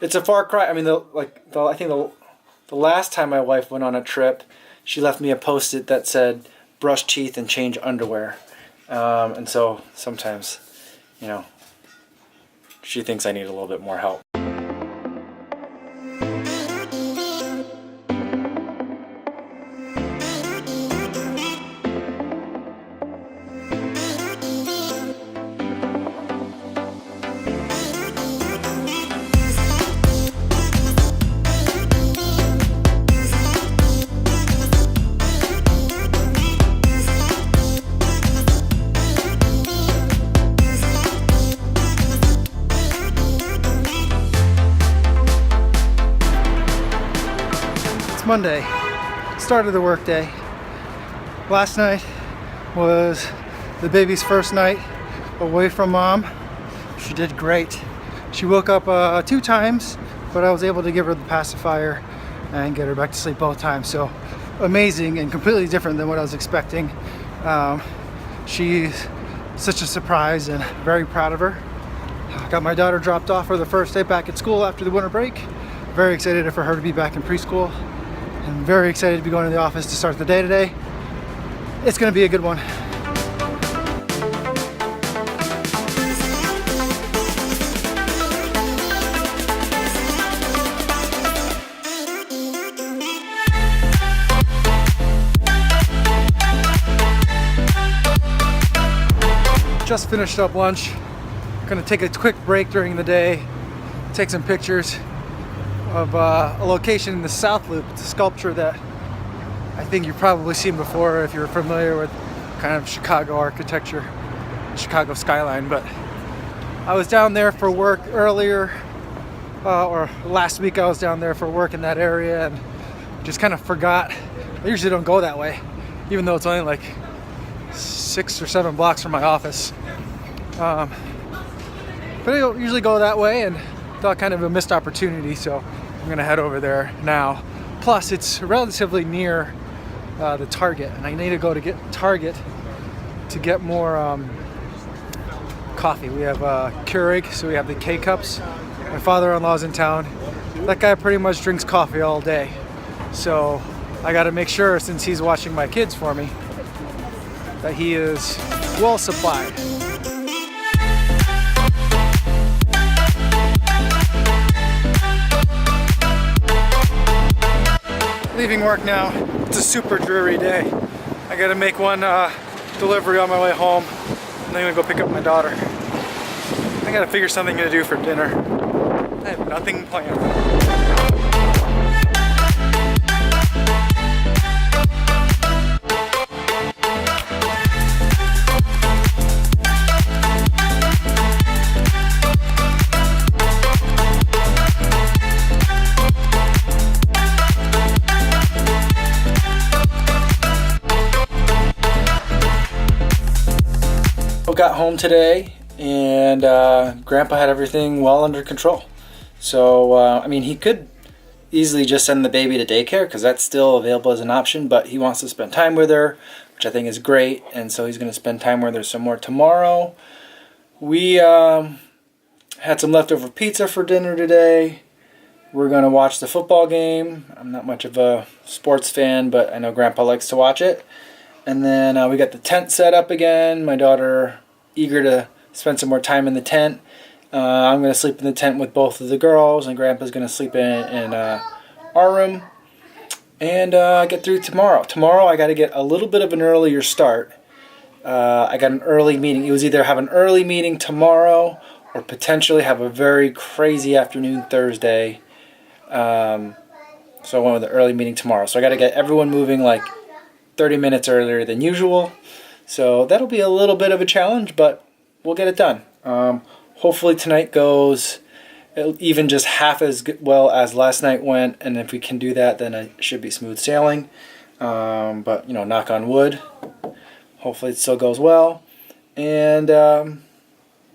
It's a far cry. I mean, I think the last time my wife went on a trip, she left me a post-it that said, brush teeth and change underwear. And so sometimes, you know, she thinks I need a little bit more help. Monday, start of the work day. Last night was the baby's first night away from mom. She did great. She woke up 2 times, but I was able to give her the pacifier and get her back to sleep both times. So amazing and completely different than what I was expecting. She's such a surprise and very proud of her. I got my daughter dropped off for the first day back at school after the winter break. Very excited for her to be back in preschool. I'm very excited to be going to the office to start the day today. It's going to be a good one. Just finished up lunch. Going to take a quick break during the day, take some pictures of a location in the South Loop. It's a sculpture that I think you've probably seen before if you're familiar with kind of Chicago architecture, Chicago skyline. But I was down there for work earlier, or last week I was down there for work in that area and just kind of forgot. I usually don't go that way, even though it's only like 6 or 7 blocks from my office. But I don't usually go that way and thought kind of a missed opportunity, so I'm gonna head over there now. Plus, it's relatively near the Target, and I need to go to get Target to get more coffee. We have Keurig, so we have the K-Cups. My father-in-law's in town. That guy pretty much drinks coffee all day, so I gotta make sure, since he's watching my kids for me, that he is well supplied. Leaving work now. It's a super dreary day. I gotta make one delivery on my way home, and then I'm gonna go pick up my daughter. I gotta figure something to do for dinner. I have nothing planned. Got home today, and Grandpa had everything well under control. So I mean, he could easily just send the baby to daycare because that's still available as an option, but he wants to spend time with her, which I think is great, and so he's going to spend time with her some more tomorrow. We had some leftover pizza for dinner today. We're going to watch the football game. I'm not much of a sports fan, but I know Grandpa likes to watch it. And then we got the tent set up again. My daughter eager to spend some more time in the tent. I'm going to sleep in the tent with both of the girls, and Grandpa's going to sleep in our room. And get through tomorrow. Tomorrow I got to get a little bit of an earlier start. I got an early meeting. It was either have an early meeting tomorrow or potentially have a very crazy afternoon Thursday. So I went with the early meeting tomorrow. So I got to get everyone moving like 30 minutes earlier than usual. So that'll be a little bit of a challenge, but we'll get it done. Hopefully tonight goes even just half as well as last night went, and if we can do that, then it should be smooth sailing. But, you know, knock on wood. Hopefully it still goes well. And,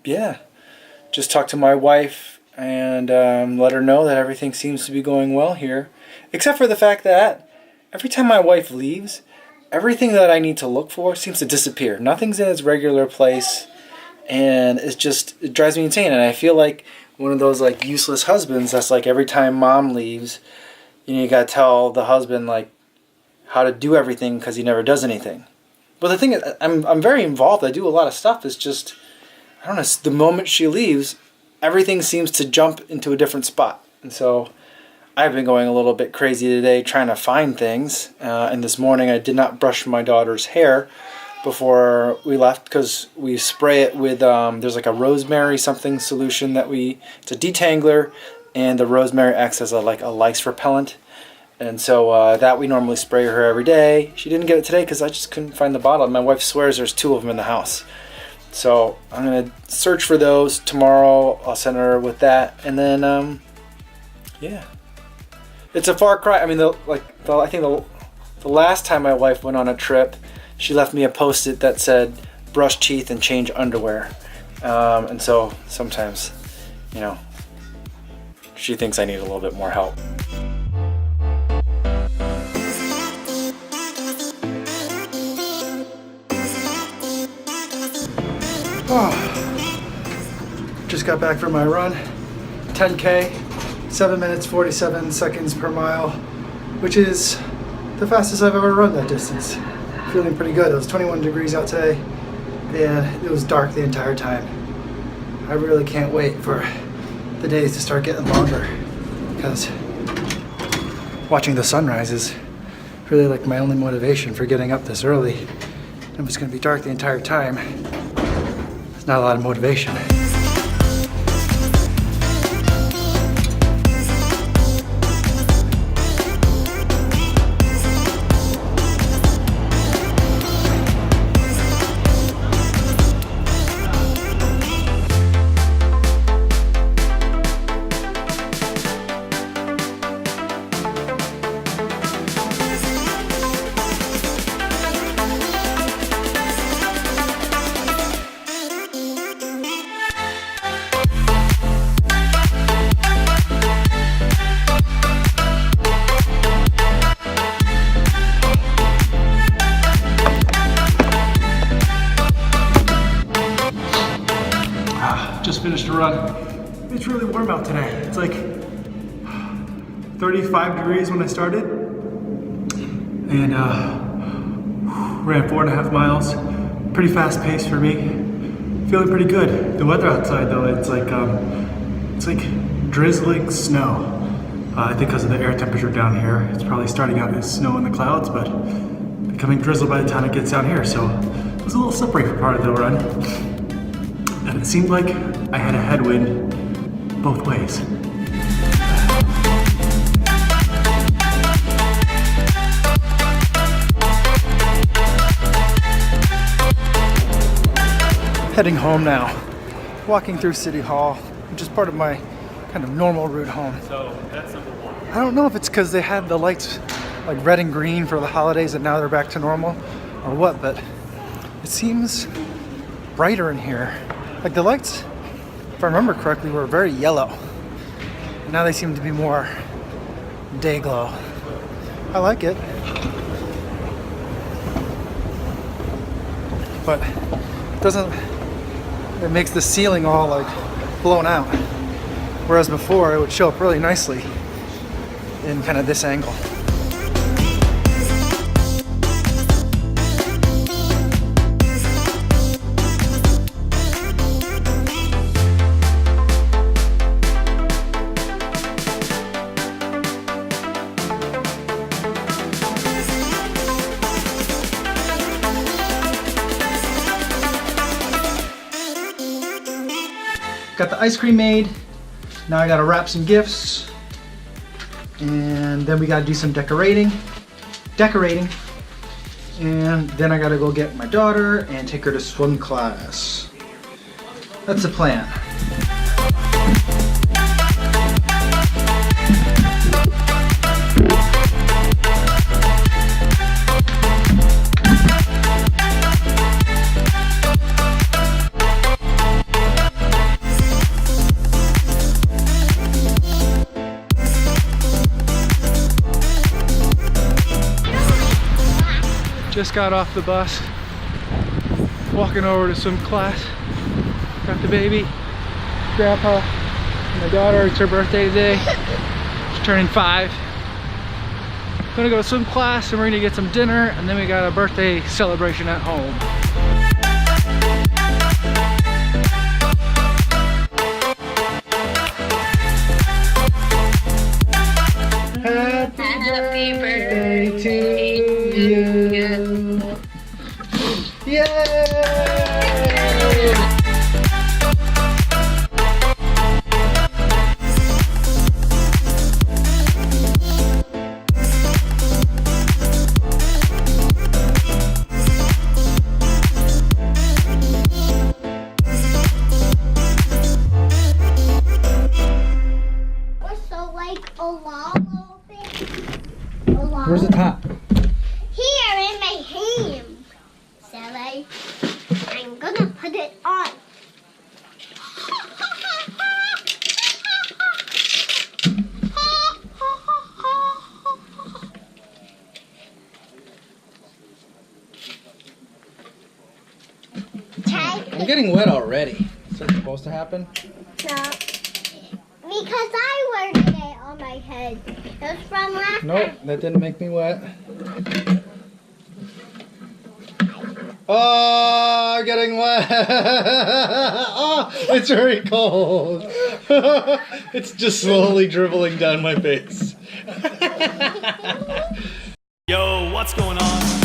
yeah, just talk to my wife and let her know that everything seems to be going well here. Except for the fact that every time my wife leaves, everything that I need to look for seems to disappear. Nothing's in its regular place, and it drives me insane. And I feel like one of those like useless husbands that's like every time mom leaves, you gotta tell the husband like how to do everything because he never does anything. But the thing is, I'm very involved. I do a lot of stuff. It's just, I don't know, the moment she leaves, everything seems to jump into a different spot. And so I've been going a little bit crazy today trying to find things. And this morning I did not brush my daughter's hair before we left because we spray it with, there's like a rosemary something solution that it's a detangler, and the rosemary acts as a lice repellent. And so that we normally spray her every day. She didn't get it today because I just couldn't find the bottle. My wife swears there's 2 of them in the house. So I'm going to search for those. Tomorrow I'll send her with that. And then, yeah. It's a far cry. I mean, I think the last time my wife went on a trip, she left me a Post-it that said, brush teeth and change underwear. And so sometimes, she thinks I need a little bit more help. Oh, just got back from my run, 10K, 7 minutes 47 seconds per mile, which is the fastest I've ever run that distance. Feeling pretty good. It was 21 degrees out today, and it was dark the entire time. I really can't wait for the days to start getting longer, because watching the sunrise is really like my only motivation for getting up this early. If it's going to be dark the entire time, it's not a lot of motivation. Just finished a run. It's really warm out today. It's like 35 degrees when I started, and ran 4.5 miles. Pretty fast pace for me. Feeling pretty good. The weather outside though, it's like drizzling snow. I think because of the air temperature down here. It's probably starting out as snow in the clouds, but becoming drizzle by the time it gets down here. So it was a little slippery for part of the run. And it seemed like I had a headwind both ways. Heading home now. Walking through City Hall, which is part of my kind of normal route home. So that's number 1. I don't know if it's because they had the lights like red and green for the holidays and now they're back to normal or what, but it seems brighter in here. Like the lights, if I remember correctly, were very yellow. Now they seem to be more day glow. I like it. But it makes the ceiling all like blown out. Whereas before it would show up really nicely in kind of this angle. Got the ice cream made. Now I gotta wrap some gifts. And then we gotta do some decorating. And then I gotta go get my daughter and take her to swim class. That's the plan. Just got off the bus, walking over to swim class. Got the baby, grandpa, My daughter, it's her birthday today. She's turning 5. Gonna go to swim class and we're gonna get some dinner, and then we got a birthday celebration at home. Happy birthday to you. Yay! Where's the top? Here in my hand. So I'm gonna put it on. I'm getting wet already. Is that supposed to happen? No. Because I wore it on my head. It was from last Nope, time. that didn't make me wet. Oh, I'm getting wet. Oh, it's very cold. It's just slowly dribbling down my face. Yo, what's going on?